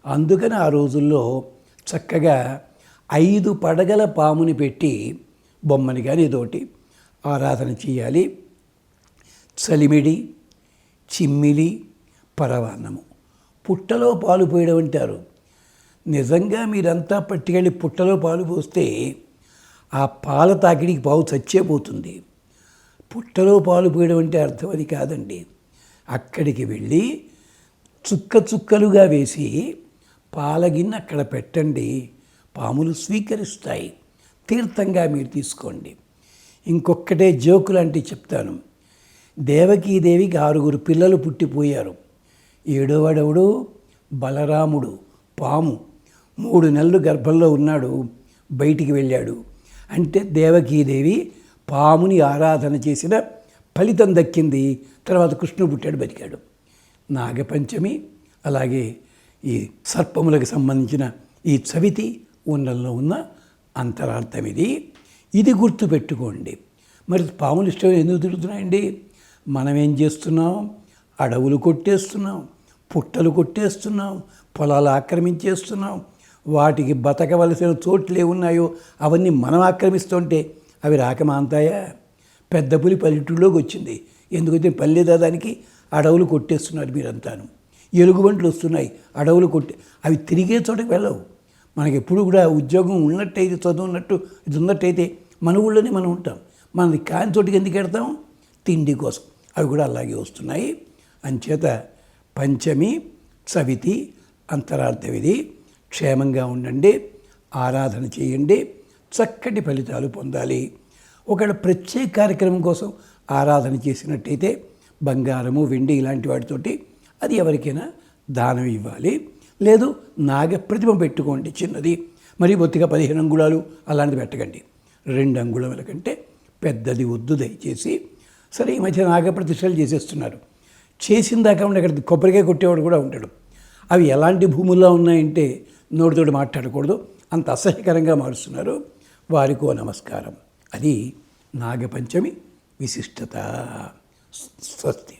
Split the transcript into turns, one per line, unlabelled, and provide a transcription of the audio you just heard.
అందుకని ఆ రోజుల్లో చక్కగా 5 పడగల పాముని పెట్టి బొమ్మని కానీ ఏదోటి ఆరాధన చేయాలి. చలిమిడి, చిమ్మిలి, పరవాన్నము. పుట్టలో పాలు పోయడం అంటారు. నిజంగా మీరంతా పట్టుకెళ్ళి పుట్టలో పాలు పోస్తే ఆ పాల తాకిడికి పావు చచ్చేపోతుంది. పుట్టలో పాలు పోయడం అంటే అర్థం అది కాదండి. అక్కడికి వెళ్ళి చుక్క చుక్కలుగా వేసి పాలగిన్నె అక్కడ పెట్టండి, పాములు స్వీకరిస్తాయి. తీర్థంగా మీరు తీసుకోండి. ఇంకొక్కటే జోకు లాంటివి చెప్తాను. దేవకీదేవికి 6 పిల్లలు పుట్టిపోయారు. 7వడెవడు బలరాముడు, పాము. 3 నెలలు గర్భంలో ఉన్నాడు, బయటికి వెళ్ళాడు. అంటే దేవకీదేవి పాముని ఆరాధన చేసిన ఫలితం దక్కింది. తర్వాత కృష్ణుడు పుట్టాడు, బతికాడు. నాగపంచమి అలాగే ఈ సర్పములకు సంబంధించిన ఈ చవితి ఉన్నల్లో ఉన్న అంతరార్థం ఇది. ఇది గుర్తుపెట్టుకోండి. మరి పాములు ఇష్టం ఎందుకు తిరుగుతున్నాయండి? మనం ఏం చేస్తున్నాం? అడవులు కొట్టేస్తున్నాం, పుట్టలు కొట్టేస్తున్నాం, పొలాలు ఆక్రమించేస్తున్నాం. వాటికి బతకవలసిన చోట్లు ఏమున్నాయో అవన్నీ మనం ఆక్రమిస్తుంటే అవి రాకమాంతాయా? పెద్ద పులి పల్లెటూరులోకి వచ్చింది. ఎందుకైతే పల్లెదా దానికి? అడవులు కొట్టేస్తున్నారు మీరంతాను. ఎలుగుబంట్లు వస్తున్నాయి, అడవులు అవి తిరిగే చోటకి వెళ్ళవు. మనకి ఎప్పుడు కూడా ఉద్యోగం ఉన్నట్టయితే, చదువున్నట్టు ఇది ఉన్నట్టయితే మన ఊళ్ళోనే మనం ఉంటాం. మనది కాని చోటికి ఎందుకు వెడతాం? తిండి కోసం. అవి కూడా అలాగే వస్తున్నాయి. అంచేత పంచమి, చవితి అంతరార్థం ఇది. క్షేమంగా ఉండండి, ఆరాధన చేయండి, చక్కటి ఫలితాలు పొందాలి. ఒకవేళ ప్రత్యేక కార్యక్రమం కోసం ఆరాధన చేసినట్టయితే బంగారము, వెండి ఇలాంటి వాటితోటి అది ఎవరికైనా దానం ఇవ్వాలి. లేదు నాగప్రతిమ పెట్టుకోండి చిన్నది. మరి బొత్తిగా 15 అంగుళాలు అలాంటిది పెట్టకండి. 2 అంగుళముల కంటే పెద్దది వద్దు దయచేసి. సరే, ఈ మధ్య నాగప్రతిష్టలు చేసేస్తున్నారు. చేసిన దాకా ఉండి అక్కడ కొబ్బరికాయ కొట్టేవాడు కూడా ఉంటాడు. అవి ఎలాంటి భూముల్లో ఉన్నాయంటే నోటితోటి మాట్లాడకూడదు, అంత అసహ్యకరంగా మారుస్తున్నారు. వారికో నమస్కారం. అది నాగపంచమి విశిష్టత. స్వస్తి.